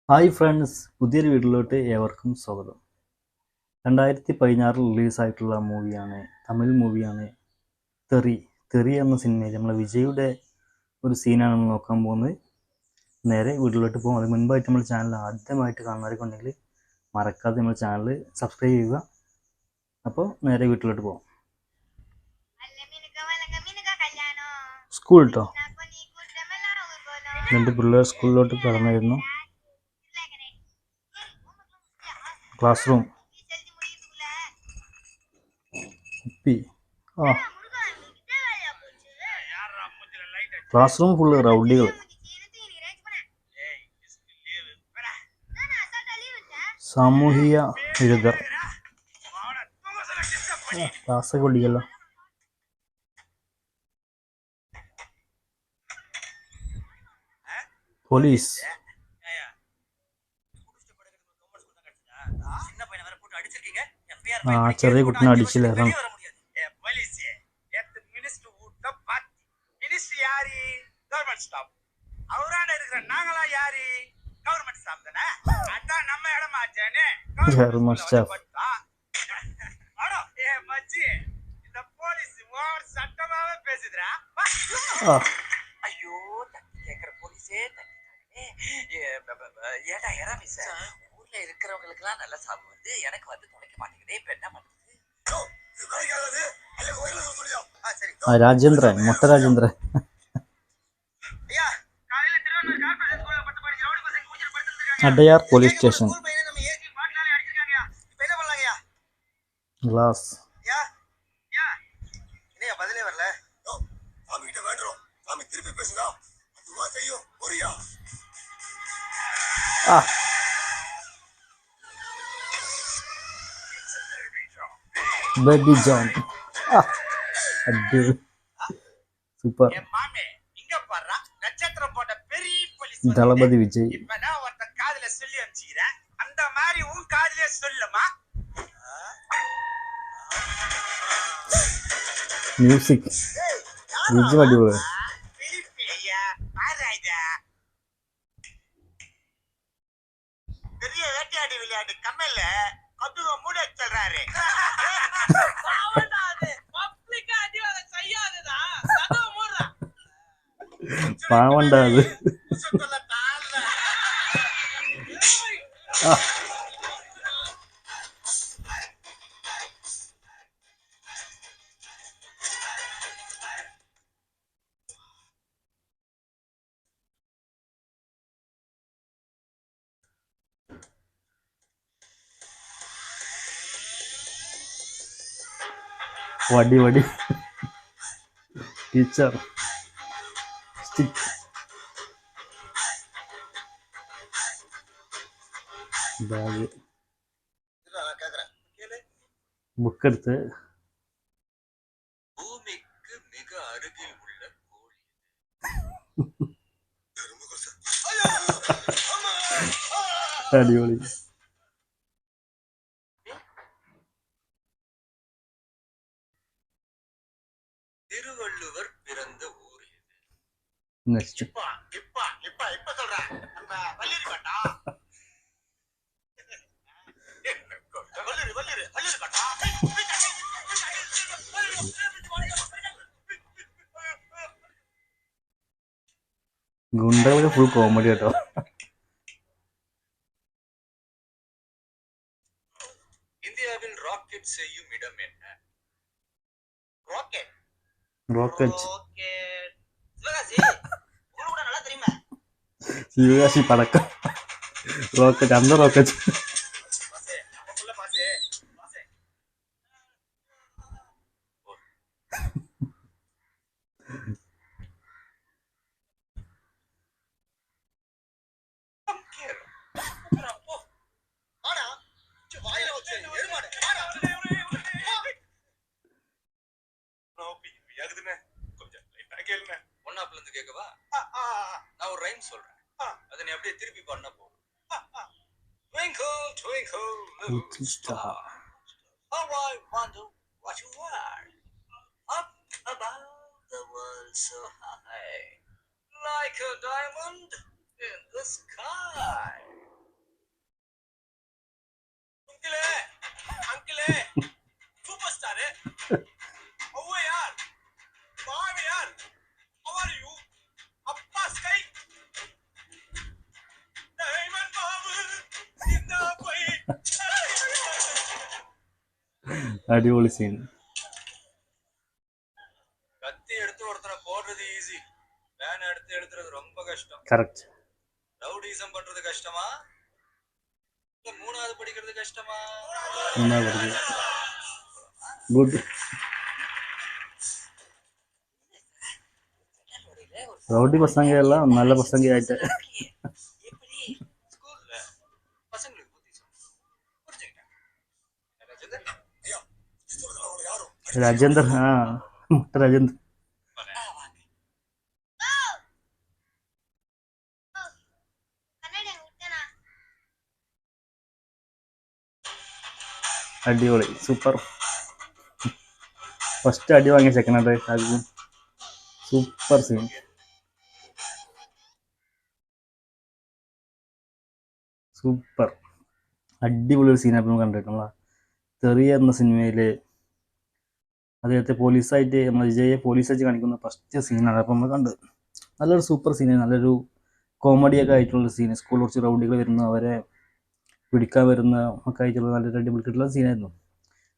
Hi friends, പുതിയൊരു വീഡിയോയിലോട്ട് ഏവർക്കും സ്വാഗതം. 2016 റിലീസായിട്ടുള്ള മൂവിയാണ്, തമിഴ് മൂവിയാണ് തെറി. തെറി എന്ന സിനിമയിൽ നമ്മളെ വിജയുടെ ഒരു സീനാണ് നമ്മൾ നോക്കാൻ പോകുന്നത്. നേരെ വീഡിയോയിലോട്ട് പോകും. അത് മുൻപായിട്ട് നമ്മൾ ചാനൽ ആദ്യമായിട്ട് കാണുന്നവരൊക്കെ ഉണ്ടെങ്കിൽ മറക്കാതെ നമ്മൾ ചാനൽ സബ്സ്ക്രൈബ് ചെയ്യുക. അപ്പോൾ നേരെ വീട്ടിലോട്ട് പോകാം. സ്കൂൾ കേട്ടോ, രണ്ട് പിള്ളേർ സ്കൂളിലോട്ട് കടന്നായിരുന്നു. Class room class room full റൗഡികൾ. സാമൂഹിക വിരുദ്ധർ. ക്ലാസ്സൊക്കെ പഠിക്കല്ലോ. പോലീസ്. ചെറിയ കുട്ടിനെ അടിച്ചില്ല. நல்ல சாவு வருது, எனக்கு வந்து துணைக்க மாட்டேங்குது. இப்ப என்ன பண்றது? Rajendran, Motta Rajendran. Adyar police station. Glass. Baby John. Super. Thalapathy Vijay. Music Vijay அடிபொளி. பெரிய வேட்டையாடி விளையாட்டு கம்மல்ல கத்துக மூட சொல்றாரு. பாவண்டா அது. വടി വടി. ടീച്ചർ. സ്റ്റിക്ക്. ബാഗ്. ബുക്ക് എടുത്ത്. ഭൂമിക്ക് മിക അരികിൽ ഉള്ള കോഴി. അടിപൊളി. திருவள்ளுவர் பிறந்த ஊர் இது. இப்ப சொல்றேன். நம்ம வள்ளிரி கட்டா. வள்ளிரி கட்டா. ഗുണ്ടകളൊക്കെ ഫുൾ കോമഡി കേട്ടോ. ഇന്ത്യയിൽ റോക്കറ്റ് ചെയ്യും ഇടം என்ன? റോക്കറ്റ്. சிவகாசி பழக்கம். ராக்கெட், அந்த ராக்கெட். நான் ஒரு ரைம் சொல்றேன், அதை நீ அப்படியே திருப்பி பண்ண போதும். Twinkle twinkle little star, how I wonder what you are, up above the world so high, like a diamond in the sky. അടിപൊളി സീൻ. കറക്റ്റ്. ഗുഡ്. റൗഡി പ്രസംഗമല്ല, നല്ല പ്രസംഗമായിട്ട്. രാജേന്ദ്ര, രാജേന്ദ്ര അടിപൊളി, സൂപ്പർ. ഫസ്റ്റ് അടി വാങ്ങിയ സെക്കൻഡ് അത് സൂപ്പർ സീൻ. സൂപ്പർ അടിപൊളി ഒരു സീനാണ് നമ്മൾ കണ്ടിട്ട്. നമ്മളെ തെറി എന്ന സിനിമയിൽ അദ്ദേഹത്തെ പോലീസായിട്ട്, നമ്മൾ വിജയെ പോലീസായിട്ട് കാണിക്കുന്ന ഫസ്റ്റ് സീനാണ് അപ്പോൾ നമ്മൾ കണ്ടത്. നല്ലൊരു സൂപ്പർ സീനാണ്, നല്ലൊരു കോമഡിയൊക്കെ ആയിട്ടുള്ള സീൻ. സ്കൂളിൽ കുറച്ച് റൗഡികൾ വരുന്നു, അവരെ പിടിക്കാൻ വരുന്ന ഒക്കെ ആയിട്ടുള്ള നല്ലൊരു അടിപൊളി കിട്ടുള്ള സീനായിരുന്നു.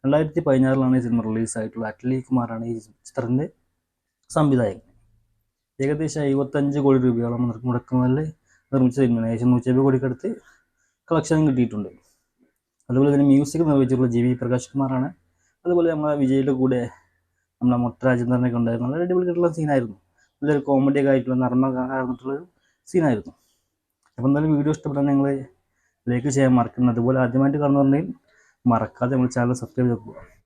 2016 ഈ സിനിമ റിലീസായിട്ടുള്ള. അറ്റ്ലി കുമാറാണ് ഈ ചിത്രത്തിൻ്റെ സംവിധായകൻ. ഏകദേശം 75 കോടി രൂപയോളം മുടക്കുന്നതിൽ നിർമ്മിച്ച സിനിമയാണ്. ഏകദേശം 150 കോടിക്കടുത്ത് കളക്ഷനും കിട്ടിയിട്ടുണ്ട്. അതുപോലെ തന്നെ മ്യൂസിക് നിർവഹിച്ചിട്ടുള്ള ജി വി പ്രകാശ് കുമാറാണ്. അതുപോലെ നമ്മളെ വിജയുടെ കൂടെ നമ്മളെ മൊട്ട രാജേന്ദ്രനൊക്കെ ഉണ്ടായിരുന്നു. നല്ല അടിപൊളി കിട്ടുള്ള സീനായിരുന്നു. നല്ലൊരു കോമഡിയൊക്കെ ആയിട്ടുള്ള നർമ്മകാർന്നിട്ടുള്ളൊരു സീനായിരുന്നു. അപ്പോൾ എന്തായാലും വീഡിയോ ഇഷ്ടപ്പെട്ടാൽ നിങ്ങൾ ലൈക്ക് ചെയ്യാൻ മറക്കുന്നത്. അതുപോലെ ആദ്യമായിട്ട് കാണുന്നുണ്ടെങ്കിൽ മറക്കാതെ നമ്മൾ ചാനൽ സബ്സ്ക്രൈബ് ചെയ്യുക.